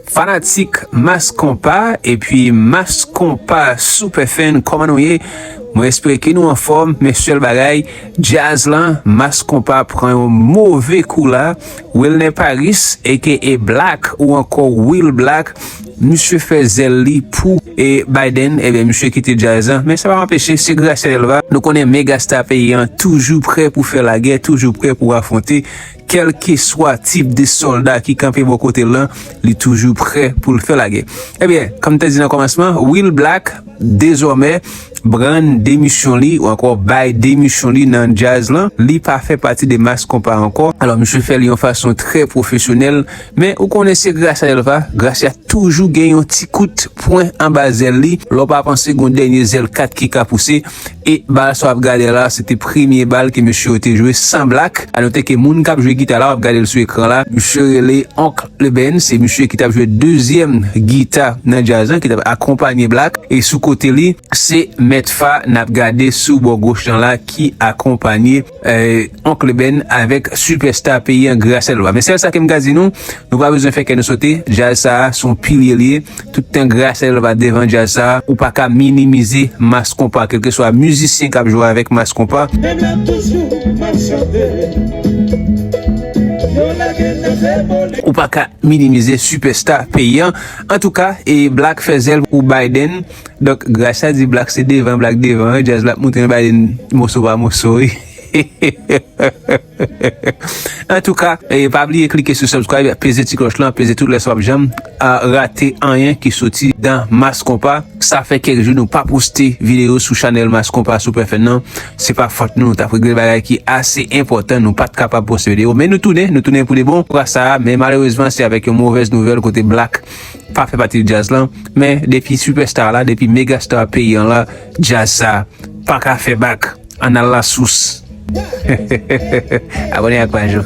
fanatique Mas Compa et puis Mas Compa super fan comment nous est. Moi espère que nous en forme, mais seul bagaille jazz là, Mas Compa prend un mauvais coup là. Wilner Paris aka Black ou encore Will Black, monsieur fait zèle pour et Biden et bien monsieur qui était jazz mais ça va empêcher c'est grâce à elle va nous connaît méga star payant toujours prêt pour faire la guerre, toujours prêt pour affronter quel que soit type de soldat qui campait au côté là, il est toujours prêt pour faire la guerre. Eh bien, comme tu as dit dans le commencement, Will Black désormais brand démission li ou encore bail démission li dans jazz là, li pas fait partie des Mas Compa encore. Alors monsieur fait li en façon très professionnelle, mais ou connaissez grâce à elle va, grâce à toujours gagner un petit coup de point en bas zèle li, l'on pas penser gon dernier zèle 4 qui a poussé et balle soit regarder là, c'était premier balle que monsieur était joué sans Black. À noter que moun cap joué guitare là, regardez sur écran là, monsieur les Oncle Le Ben, c'est monsieur qui t'a joué deuxième guitare dans jazz qui t'a accompagné Black et sous côté li, c'est Metfa n'a regardé sous bord gauche là qui accompagné Oncle Ben avec superstar payant grâce à lui. Mais c'est ça que me dit nous pas besoin faire que nous sauter, jazz ça son pilier lié, tout temps grâce à elle va devant jazz ça ou pas qu'à minimiser Mas Compa quel que soit musicien qui a joué avec Mas Compa. Ou pas qu'à minimiser superstar payant. En tout cas, et Black faisait pour Biden. Donc, grâce à dit Black, c'est devant, Black devant. Jazz la monter Biden, morceau par morceau. En tout cas, pas oublier cliquer sur subscribe, peser petit cloche là, peser toutes les swap jam, à rater rien qui sorti dans Mas Compa. Ça fait quelques jours nous pas poster vidéo sur channel Mas Compa super fan non, c'est pas faute nous, t'as pris des bagages qui assez important, nous pas capable poster vidéo, mais nous tourner pour les bons pour ça, mais malheureusement c'est avec une mauvaise nouvelle côté Black, pas fait partie du jazz là, mais depuis superstar là, depuis méga star payant là, jazz ça pas qu'à faire back, on a la source. Abonnez à quoi un jour.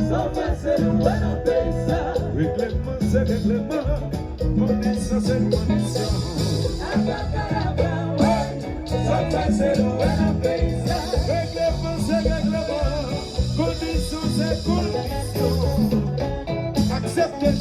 Só vai ser um ano pensar. Règlement, c'est règlement. Condition, c'est condition. Ça passe loin à pays. Règlement, c'est règlement. Condition, c'est condition. Acceptez.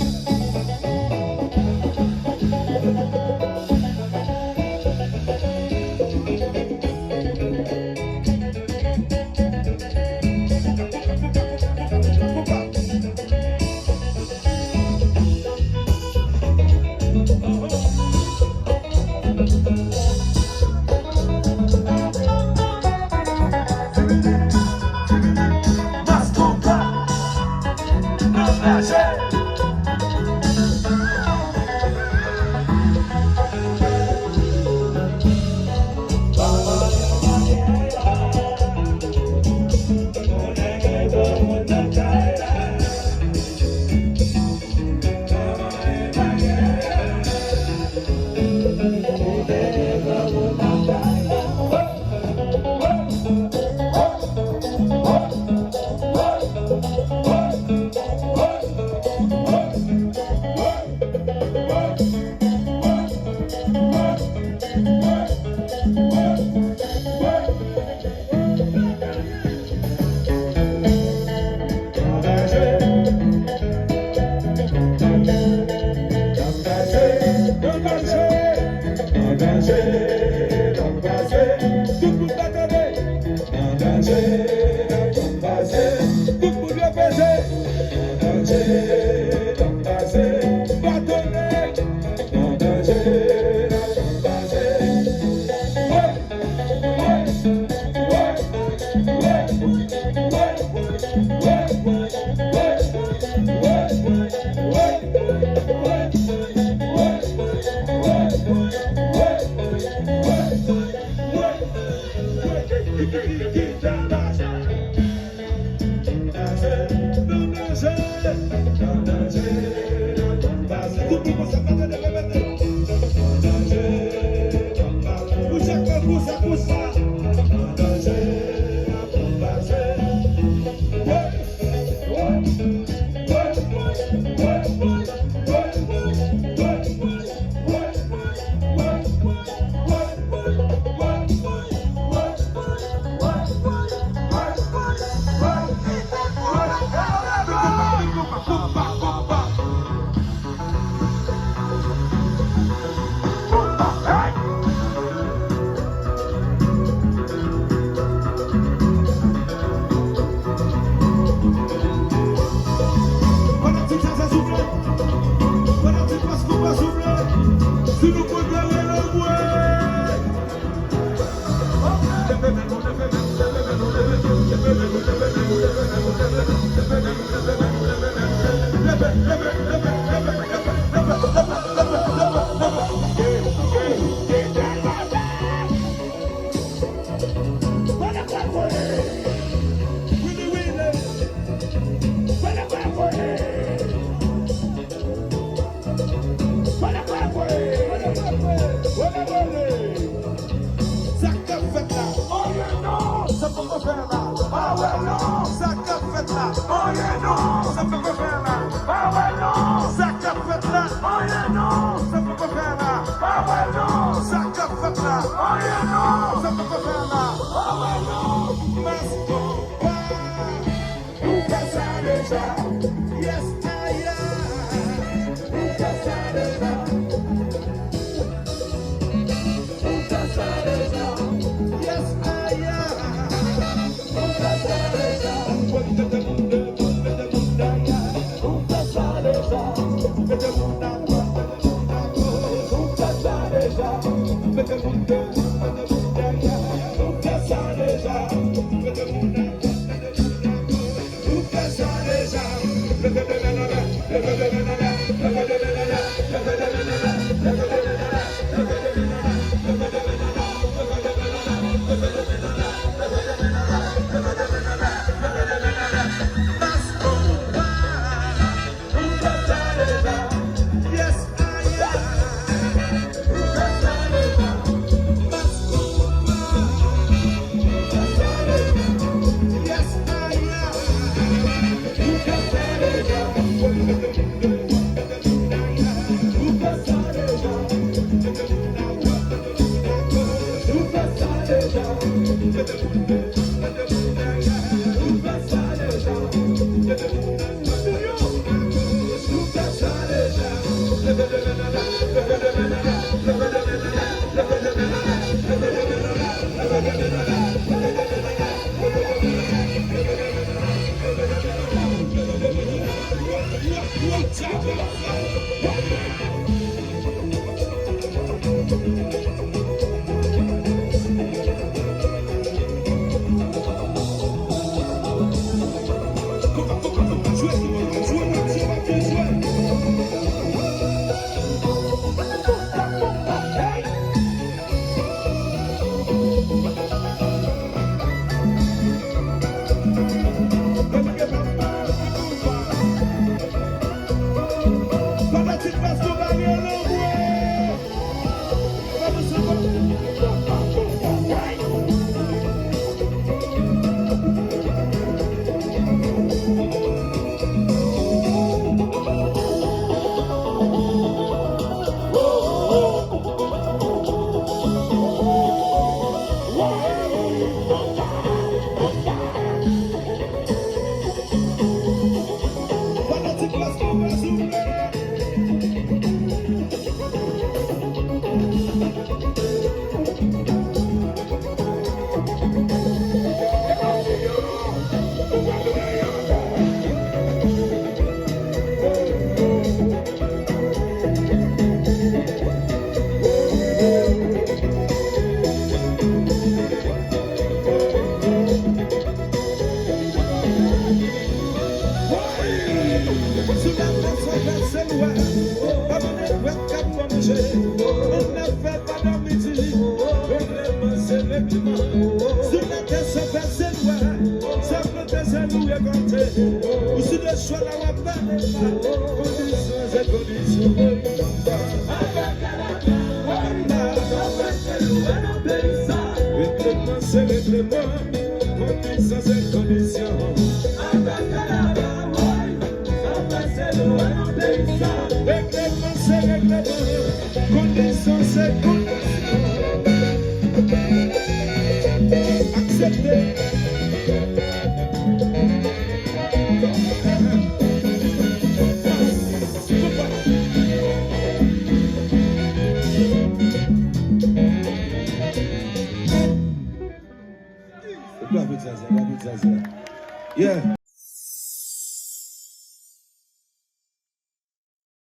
Conditions, c'est